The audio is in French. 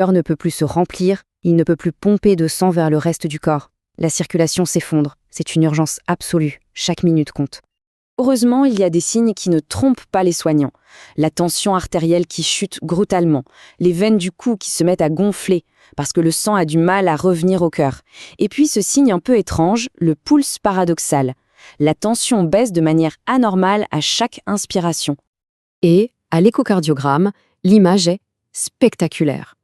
cœur ne peut plus se remplir, il ne peut plus pomper de sang vers le reste du corps. La circulation s'effondre, c'est une urgence absolue, chaque minute compte. Heureusement, il y a des signes qui ne trompent pas les soignants. La tension artérielle qui chute brutalement, les veines du cou qui se mettent à gonfler parce que le sang a du mal à revenir au cœur. Et puis ce signe un peu étrange, le pulse paradoxal. La tension baisse de manière anormale à chaque inspiration. Et, à l'échocardiogramme, l'image est spectaculaire.